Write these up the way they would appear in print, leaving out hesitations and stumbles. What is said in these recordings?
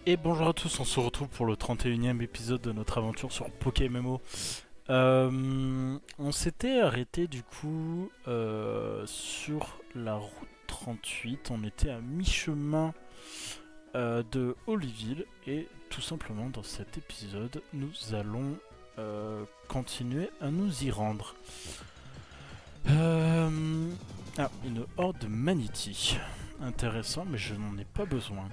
Et bonjour à tous, on se retrouve pour le 31e épisode de notre aventure sur PokéMMO. On s'était arrêté du coup sur la route 38, on était à mi-chemin de Holyville et tout simplement dans cet épisode nous allons continuer à nous y rendre. Une horde de Manity. Intéressant mais je n'en ai pas besoin.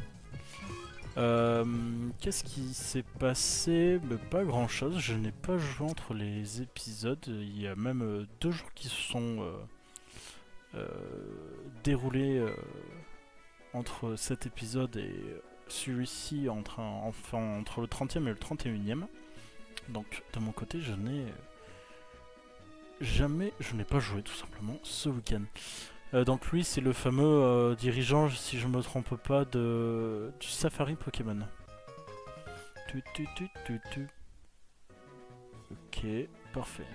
Qu'est-ce qui s'est passé? Pas grand chose, je n'ai pas joué entre les épisodes, il y a même 2 jours qui se sont euh, déroulés entre cet épisode et celui-ci, entre le 30e et le 31e. Donc de mon côté je n'ai pas joué tout simplement ce week-end. Donc lui c'est le fameux dirigeant, si je me trompe pas, du Safari Pokémon. Tu. Ok, parfait.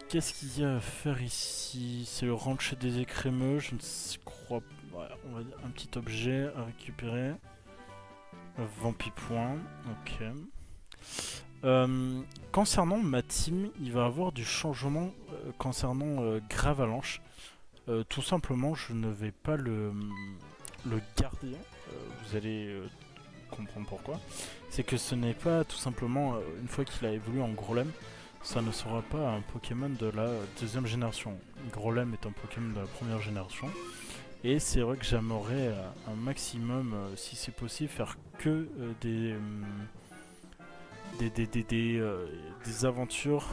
Qu'est-ce qu'il y a à faire ici? C'est le ranch des écrémeux, je ne crois pas. Ouais, on va dire un petit objet à récupérer. Vampipoint, ok. Concernant ma team, il va y avoir du changement concernant Gravalanche. Tout simplement, je ne vais pas le garder. Vous allez comprendre pourquoi. C'est que ce n'est pas tout simplement, une fois qu'il a évolué en Grolem, ça ne sera pas un Pokémon de la deuxième génération. Grolem est un Pokémon de la première génération. Et c'est vrai que j'aimerais un maximum, si c'est possible, faire que des aventures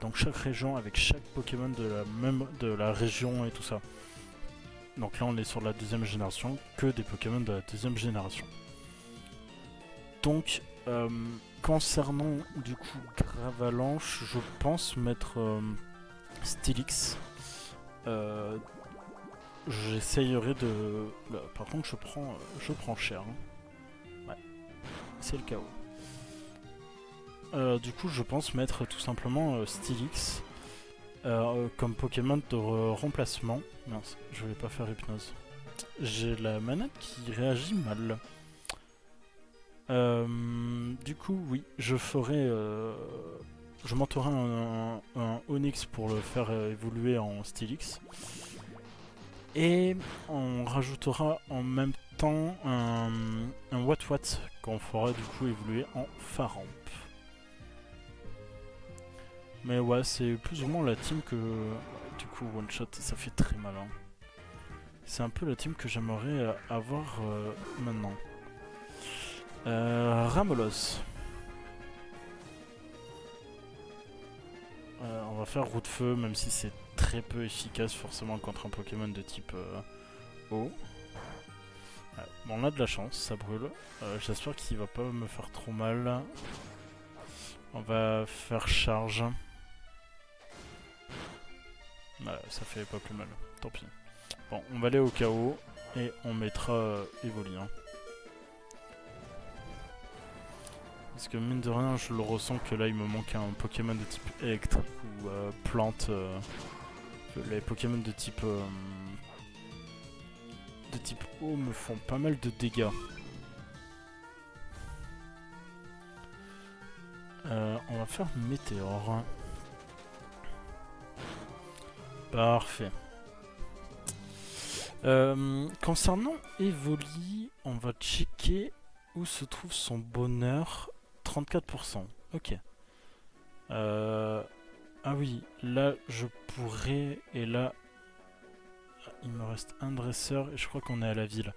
dans chaque région avec chaque Pokémon de la région et tout ça. Donc là on est sur la deuxième génération, que des Pokémon de la deuxième génération. Donc concernant du coup Gravalanche, je pense mettre Steelix. J'essayerai de... Là, par contre je prends cher. Hein. Ouais, c'est le chaos. Du coup je pense mettre tout simplement Steelix comme Pokémon de remplacement. Mince, je vais pas faire hypnose. J'ai la manette qui réagit mal. Du coup, oui, je ferai. Je monterai un Onix pour le faire évoluer en Steelix. Et on rajoutera en même temps un Watwat qu'on fera du coup évoluer en Faramp. Mais ouais, c'est plus ou moins la team que. Du coup, one shot, ça fait très mal. Hein. C'est un peu la team que j'aimerais avoir maintenant. Ramolos. On va faire roue de feu, même si c'est très peu efficace forcément contre un Pokémon de type eau. Ouais, bon, on a de la chance, ça brûle. J'espère qu'il va pas me faire trop mal. On va faire charge. Ouais, ça fait pas plus mal, tant pis. Bon, on va aller au chaos et on mettra Evoli. Hein. Parce que mine de rien, je le ressens que là il me manque un Pokémon de type électrique ou plante. Les Pokémon de type eau me font pas mal de dégâts. On va faire Météore. Parfait. Concernant Evoli, on va checker où se trouve son bonheur. 34%. Ok. Ah oui, là je pourrais. Et là, il me reste un dresseur et je crois qu'on est à la ville.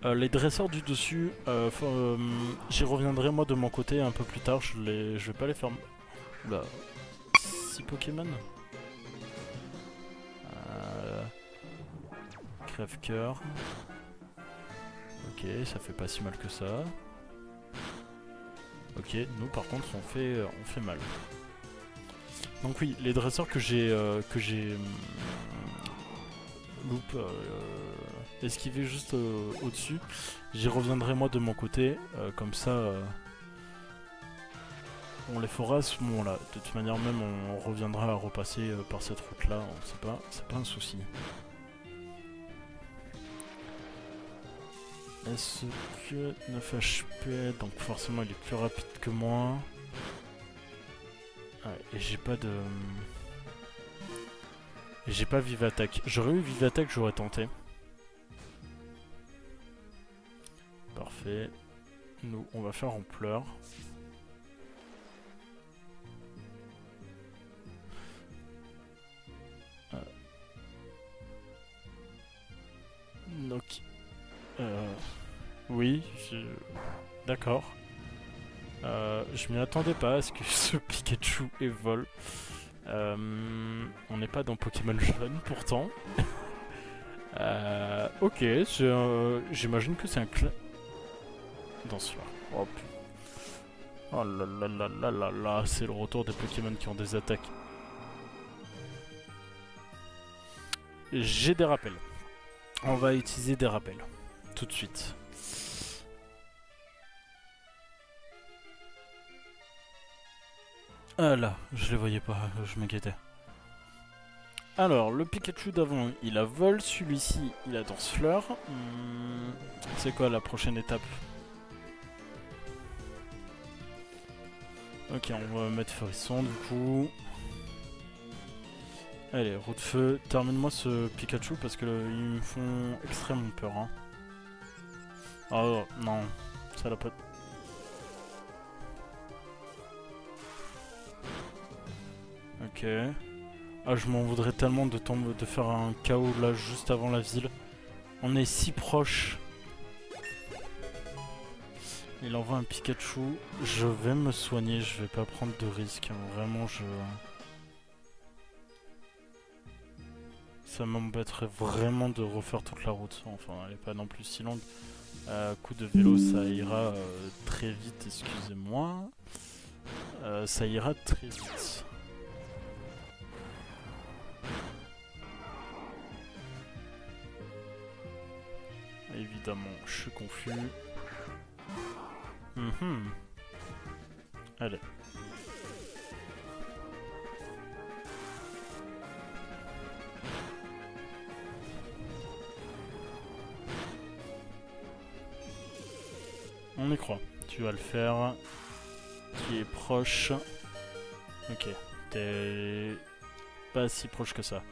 Les dresseurs du dessus, j'y reviendrai moi de mon côté un peu plus tard. Je vais pas les faire. Oula, 6 Pokémon. Crève-cœur. Ok, ça fait pas si mal que ça. Ok, nous par contre on fait mal. Donc oui, les dresseurs que j'ai loop esquivé juste au-dessus, j'y reviendrai moi de mon côté, comme ça On les fera à ce moment-là. De toute manière, même on reviendra à repasser par cette route-là. C'est pas un souci. Est-ce que 9 HP, donc forcément il est plus rapide que moi. Ouais, et j'ai pas de... J'ai pas Vive Attaque. J'aurais eu Vive Attaque, j'aurais tenté. Parfait. Nous, on va faire Ampleur. Donc... Oui, d'accord. Je m'y attendais pas à ce que ce Pikachu évole. On n'est pas dans Pokémon Jaune pourtant. Ok, j'imagine que c'est un dans ce là. Oh, oh là là là là là là, c'est le retour des Pokémon qui ont des attaques. J'ai des rappels. On va utiliser des rappels. Tout de suite. Ah là, je les voyais pas, je m'inquiétais. Alors, le Pikachu d'avant, il a vol. Celui-ci, il a Dansefleur. C'est quoi la prochaine étape? Ok, on va mettre Frisson du coup. Allez, roue de feu. Termine-moi ce Pikachu parce que ils me font extrêmement peur. Hein. Oh non, ça l'a pas... Ok. Ah, je m'en voudrais tellement de faire un KO là juste avant la ville. On est si proche. Il envoie un Pikachu. Je vais me soigner, je vais pas prendre de risques. Vraiment, ça m'embêterait vraiment de refaire toute la route. Enfin, elle est pas non plus si longue. Coup de vélo, ça ira très vite, excusez-moi. Ça ira très vite. Évidemment, je suis confus. Allez. On y croit. Tu vas le faire. Tu es proche. Ok. T'es pas si proche que ça.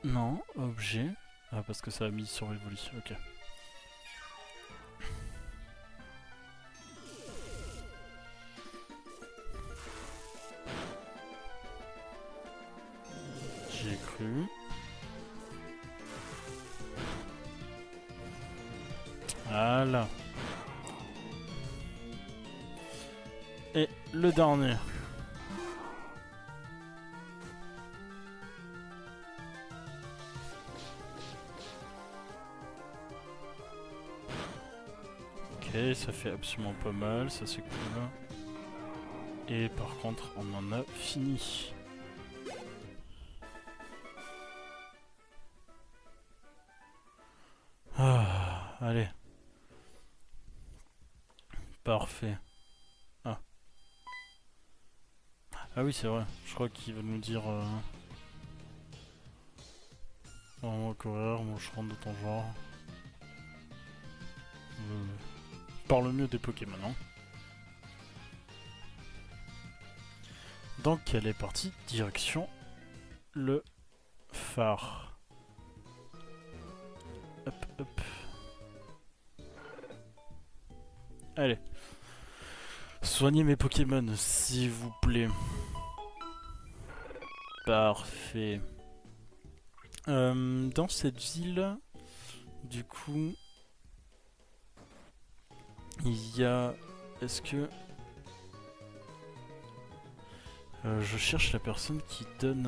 Non, objet. Ah, parce que ça a mis sur l'évolution. Ok. J'ai cru. Voilà. Et le dernier. Ok, ça fait absolument pas mal, ça c'est cool. Et par contre, on en a fini. Ah, allez. Parfait. Ah. Ah oui, c'est vrai. Je crois qu'il va nous dire... On va courir, moi je rentre de ton genre. Parle mieux des Pokémon, hein. Donc elle est partie direction le phare. Hop, hop. Allez. Soignez mes Pokémon, s'il vous plaît. Parfait. Dans cette ville, du coup, il y a... Est-ce que... je cherche la personne qui donne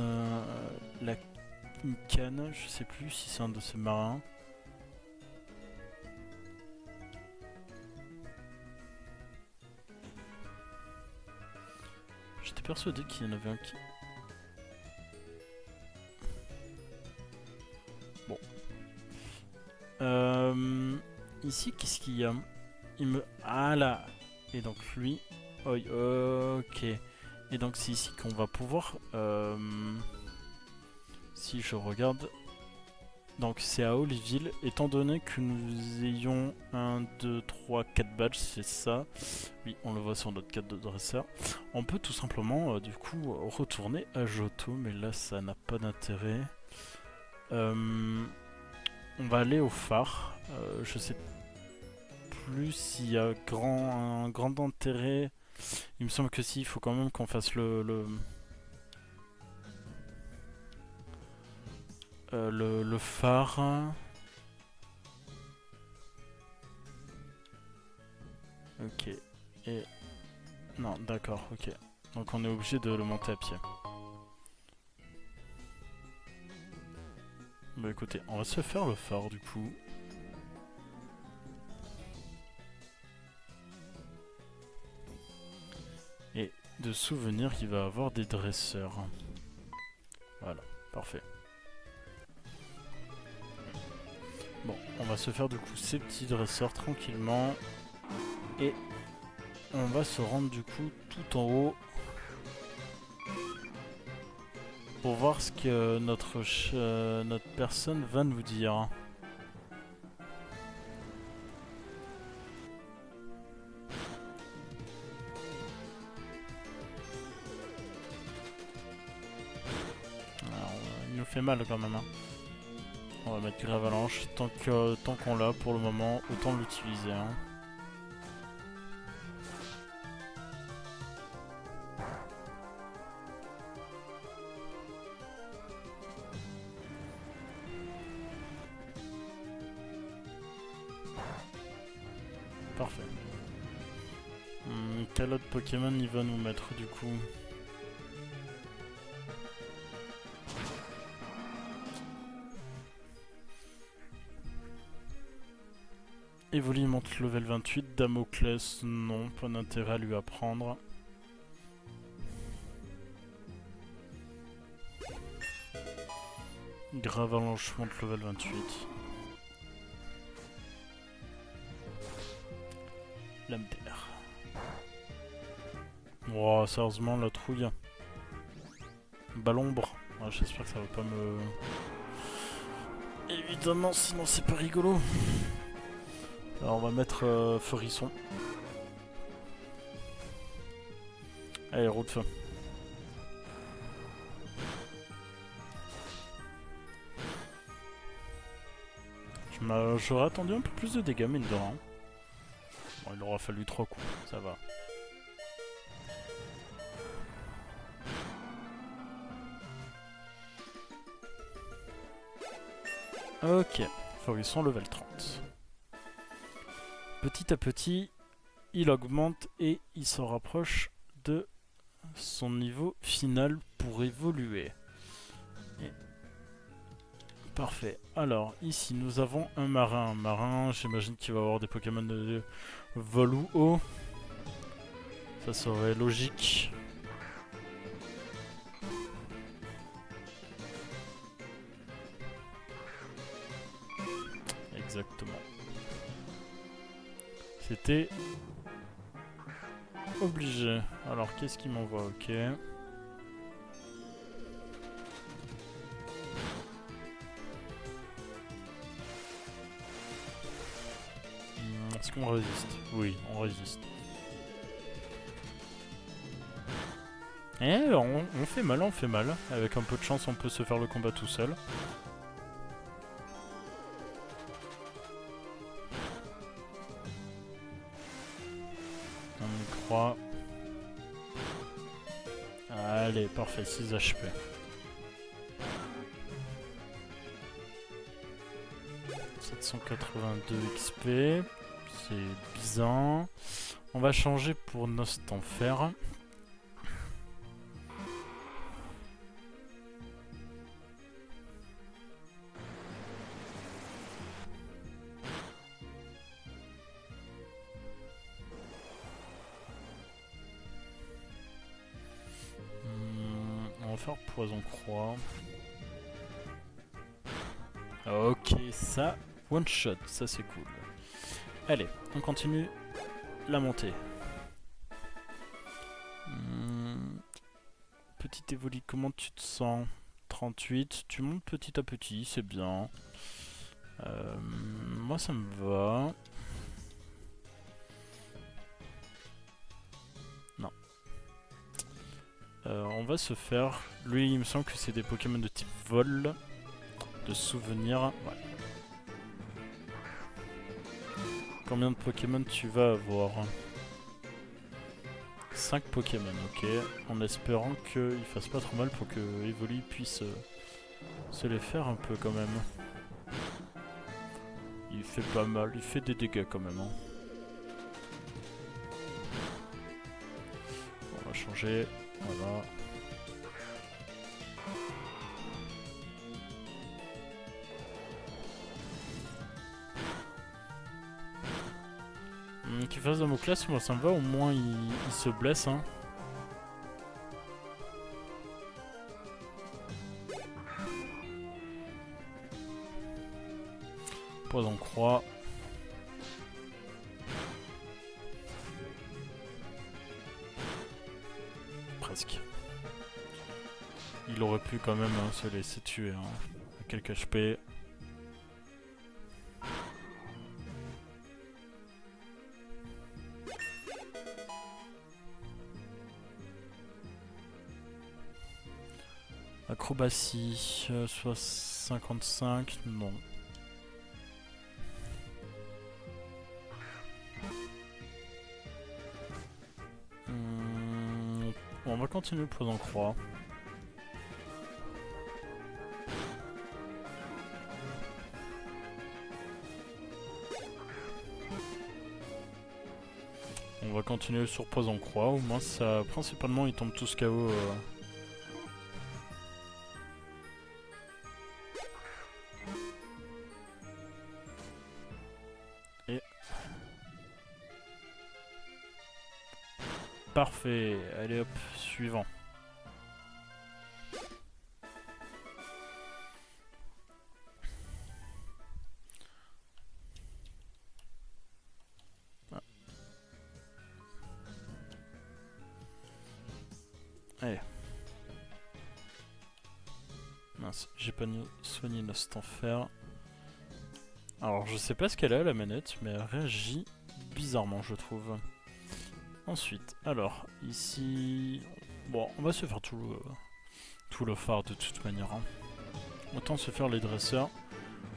une canne. Je sais plus si c'est un de ces marins. J'étais persuadé qu'il y en avait un qui... Bon. Ici, qu'est-ce qu'il y a? Ah là. Et donc lui... Oh, ok. Et donc c'est ici qu'on va pouvoir... si je regarde... Donc c'est à Oliveville, étant donné que nous ayons 1, 2, 3, 4 badges, c'est ça. Oui, on le voit sur notre carte de dresseur. On peut tout simplement, du coup, retourner à Johto, mais là ça n'a pas d'intérêt. On va aller au phare. Je sais plus s'il y a un grand intérêt. Il me semble que si, il faut quand même qu'on fasse le phare. Ok. Et... Non, d'accord, ok. Donc on est obligé de le monter à pied. Bah écoutez, on va se faire le phare du coup. Et de souvenir qu'il va avoir des dresseurs. Voilà, parfait. Bon, on va se faire du coup ces petits dresseurs tranquillement. Et on va se rendre du coup tout en haut. Pour voir ce que notre personne va nous dire. Alors, il nous fait mal quand même. Hein. On va mettre grave avalanche. Tant qu'on l'a pour le moment, autant l'utiliser. Hein. Parfait. Quel autre Pokémon il va nous mettre du coup? Evoli monte level 28, Damoclès, non, pas d'intérêt à lui apprendre. Gravalanche monte level 28. Lame d'air. Oh, sérieusement, la trouille. Ballombre. Ouais, j'espère que ça va pas me... Évidemment, sinon c'est pas rigolo. Alors on va mettre Feurisson. Allez, roue de feu. J'aurais attendu un peu plus de dégâts, mine de rien. Bon, il aura fallu 3 coups, ça va. Ok, Feurisson level 30. Petit à petit, il augmente et il se rapproche de son niveau final pour évoluer. Et... Parfait. Alors, ici, nous avons un marin. Un marin, j'imagine qu'il va avoir des Pokémon de vol ou eau. Ça serait logique. Exactement. C'était obligé. Alors, qu'est-ce qu'il m'envoie? Ok. Est-ce qu'on résiste? Oui, on résiste. Eh, on fait mal, on fait mal. Avec un peu de chance, on peut se faire le combat tout seul. On y croit. Allez, parfait, 6 HP. « 782 XP. C'est bizarre. On va changer pour Nostanfer. On va faire Poison Croix. Ok, ça, one shot, ça c'est cool. Allez, on continue la montée. petit Evoli, comment tu te sens? 38, tu montes petit à petit, c'est bien. Moi ça me va. Non. On va se faire... Lui il me semble que c'est des Pokémon de type vol. De souvenir. Ouais. Combien de Pokémon tu vas avoir? 5 Pokémon, ok. En espérant qu'il fasse pas trop mal pour que Evoli puisse se les faire un peu quand même. Il fait pas mal, il fait des dégâts quand même. Hein. On va changer, voilà. Qu'il fasse Damoclès, moi ça me va, au moins il se blesse. Hein. Poison croix. Presque. Il aurait pu quand même hein, se laisser tuer. Hein. À quelques HP. Acrobatie, soit 55, non. On va continuer le poison croix. On va continuer sur poison croix, au moins ça, principalement ils tombent tous KO. Et... Parfait, allez hop, suivant. Ah. Allez. Mince, j'ai pas soigné notre enfer. Alors je sais pas ce qu'elle a la manette, mais elle réagit bizarrement je trouve. Ensuite, alors, ici... Bon, on va se faire tout le phare de toute manière. Hein. Autant se faire les dresseurs.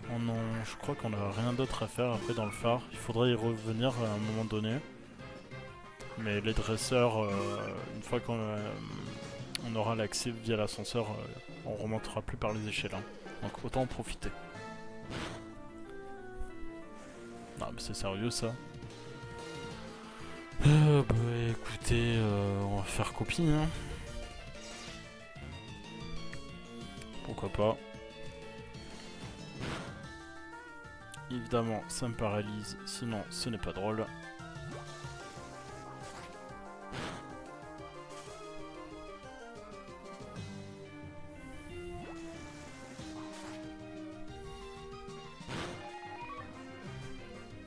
Je crois qu'on n'a rien d'autre à faire après dans le phare. Il faudrait y revenir à un moment donné. Mais les dresseurs, une fois qu'on aura l'accès via l'ascenseur, on remontera plus par les échelles. Hein. Donc autant en profiter. Non mais c'est sérieux ça. Bah écoutez, on va faire copie hein. Pourquoi pas. Évidemment ça me paralyse, sinon ce n'est pas drôle.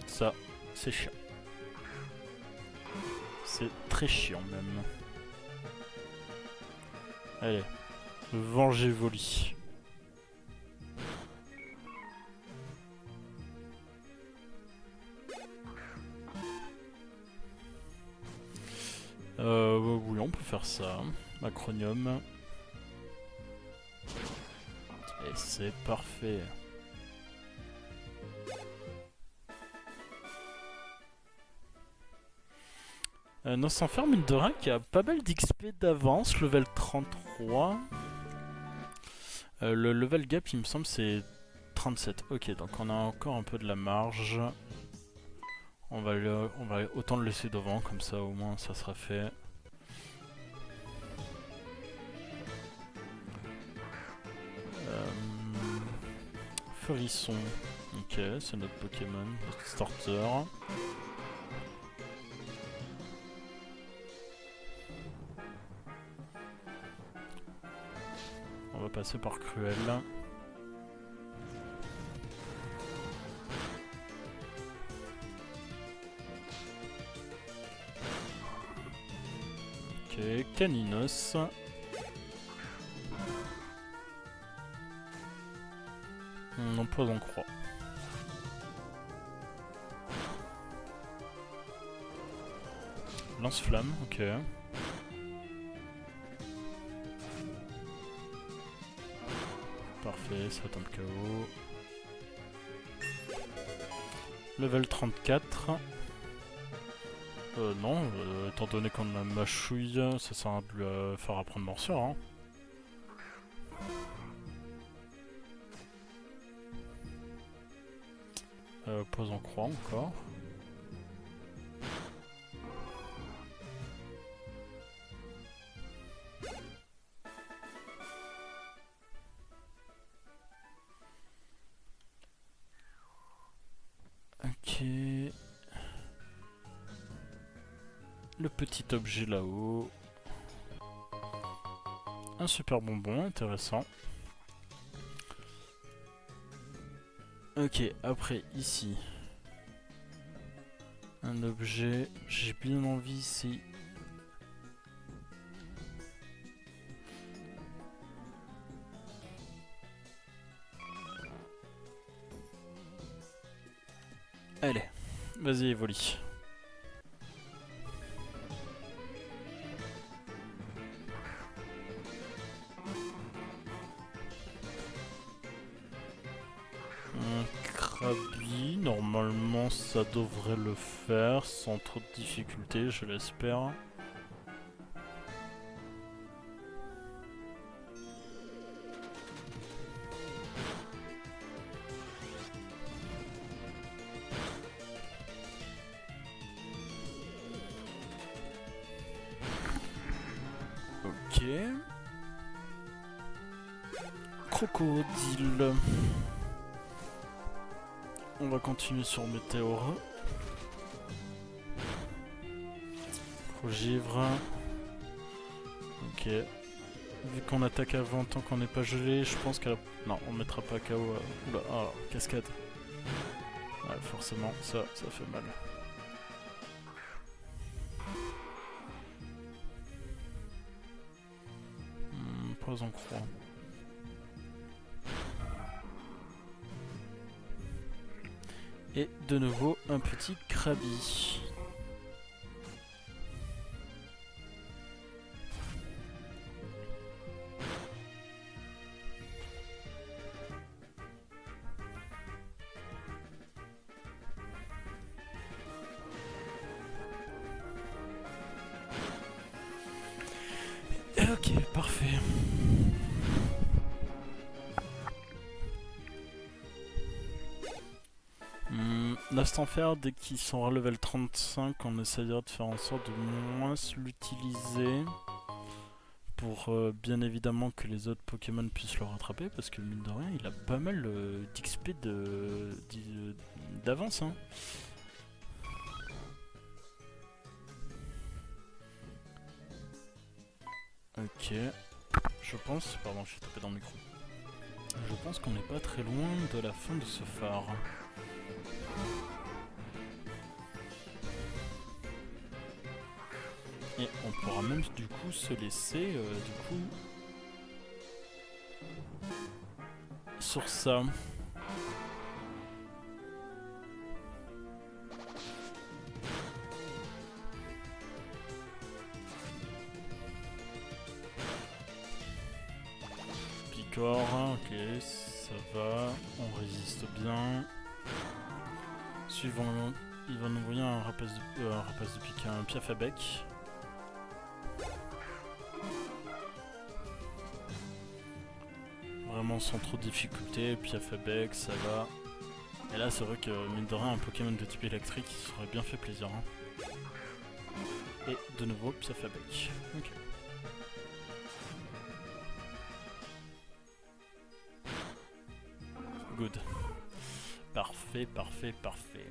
Ça, c'est chiant. C'est très chiant même. Allez, venger Evoli. Oui, on peut faire ça. Macronium. Et c'est parfait. Nos enfer mine de rien qui a pas mal d'XP d'avance, level 33. Le level gap il me semble c'est 37. Ok, donc on a encore un peu de la marge. On va autant le laisser devant, comme ça au moins ça sera fait. Feurisson. Ok, c'est notre Pokémon, notre starter. On va passer par Cruel. Ok, Caninos. Non, poison croix. Lance-flamme, ok. Parfait, ça tombe KO. Level 34. Non, étant donné qu'on a mâchouille, ça sert à de le faire apprendre morsure. Hein. Poison croix encore. Ok. Le petit objet là-haut. Un super bonbon, intéressant. Ok, après ici. Un objet, j'ai bien envie ici. Allez, vas-y, évolue. Krabi, normalement ça devrait le faire sans trop de difficultés, je l'espère. Ok. Crocodile. On va continuer sur Météore. Crogivre. Ok. Vu qu'on attaque avant tant qu'on n'est pas gelé, je pense qu'elle... Non, on mettra pas KO. Oula, ah, cascade. Ouais, forcément, ça fait mal. Poison croix. Et de nouveau un petit Krabi. Ok, parfait. L'instant faire, dès qu'ils sont à level 35, on essayera de faire en sorte de moins l'utiliser. Pour bien évidemment que les autres Pokémon puissent le rattraper, parce que mine de rien, il a pas mal d'XP d'avance. Hein. Ok. Je pense... Pardon, je suis tapé dans le micro. Je pense qu'on n'est pas très loin de la fin de ce phare. Et on pourra même du coup se laisser sur ça. Picor, ok, ça va, on résiste bien. Suivant, il va nous envoyer un rapace de pique, un piaf à bec. Vraiment sans trop de difficulté, piaf à bec, ça va. Et là c'est vrai que mine de rien, un Pokémon de type électrique il serait bien fait plaisir. Hein. Et de nouveau, piaf à bec. Ok. Good. Parfait, parfait, parfait.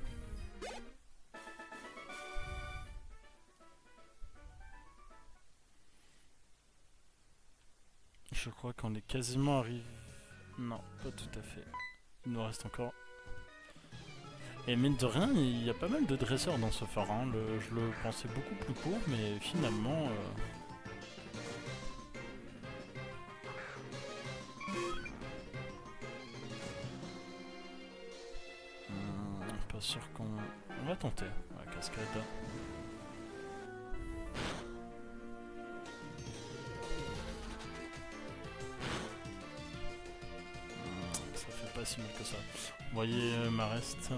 Je crois qu'on est quasiment arrivé... Non, pas tout à fait. Il nous reste encore... Et mine de rien, il y a pas mal de dresseurs dans ce phare. Hein. Je le pensais beaucoup plus court, mais finalement... pas sûr qu'on... On va tenter. Ouais, cascade. Ça fait pas si mal que ça. Vous voyez ma reste.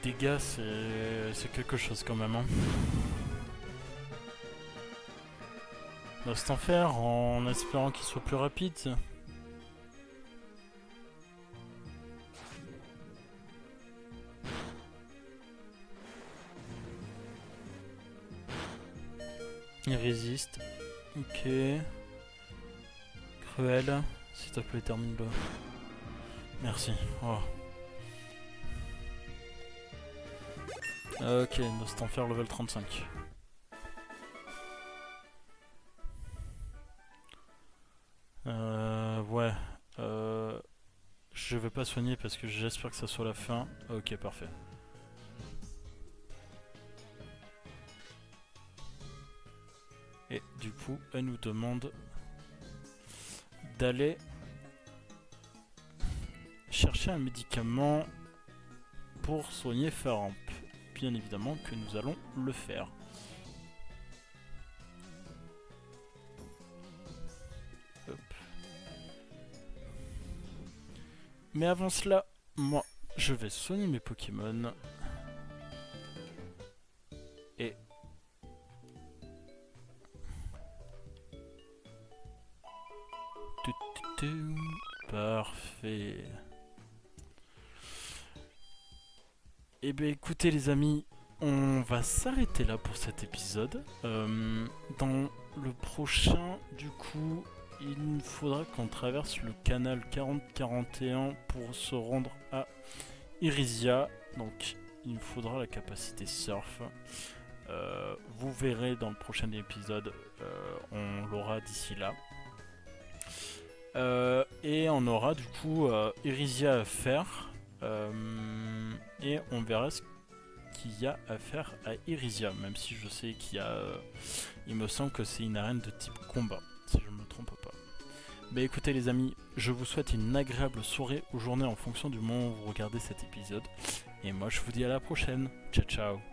Dégâts, c'est quelque chose quand même. Hein. Lost en faire en espérant qu'il soit plus rapide. Il résiste. Ok. Cruel. S'il te plaît, termine-le. Merci. Oh. Ok, Lost en faire level 35. Ouais. Je vais pas soigner parce que j'espère que ça soit la fin. Ok, parfait. Et du coup, elle nous demande d'aller chercher un médicament pour soigner Faramp. Bien évidemment que nous allons le faire. Hop. Mais avant cela, moi, je vais soigner mes Pokémon. Et... Parfait. Et bien écoutez les amis, on va s'arrêter là pour cet épisode. Dans le prochain, du coup, il faudra qu'on traverse le canal 4041 pour se rendre à Irisia. Donc il me faudra la capacité surf. Vous verrez dans le prochain épisode, on l'aura d'ici là. Et on aura du coup Irisia à faire. Et on verra ce qu'il y a à faire à Irisia, même si je sais qu'il y a... il me semble que c'est une arène de type combat, si je ne me trompe pas. Bah écoutez les amis, je vous souhaite une agréable soirée ou journée en fonction du moment où vous regardez cet épisode. Et moi je vous dis à la prochaine. Ciao ciao.